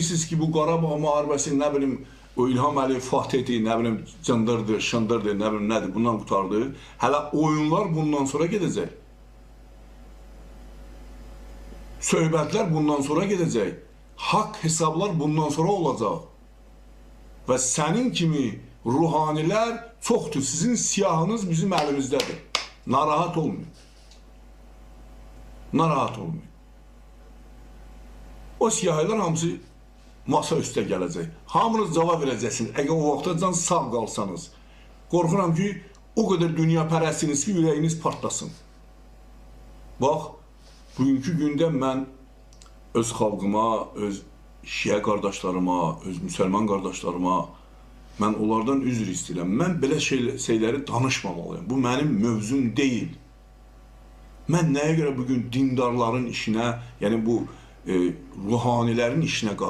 deyirsiniz ki, bu Qarabağ müharibəsi, nə bilim, o İlham Əliyev Fatihdir, nə bilim, cındırdır, şındırdır, nə bilim, nədir, bundan qutardı. Hələ oyunlar bundan sonra gedəcək. Söhbətlər bundan sonra gedəcək. Haqq hesablar bundan sonra olacaq. Və sənin kimi ruhanilər çoxdur. Sizin siyahınız bizim əlimizdədir. Narahat olmayın. Narahat olmayın. O siyahilər hamısı masa üstə gələcək. Hamınız cavab verəcəksiniz. Əgər o vaxtacan sağ qalsanız. Qorxuram ki, o qədər dünya pərəstiniz ki, ürəyiniz partlasın. Bax, bugünkü gündə mən öz xalqıma, öz şiə qardaşlarıma, öz müsəlman qardaşlarıma, mən onlardan üzr istəyirəm. Mən belə şeyləri danışmamalıyım. Bu mənim mövzum deyil. Mən nəyə görə bugün dindarların işinə, yəni bu ruhanilərin işinə qarışıram?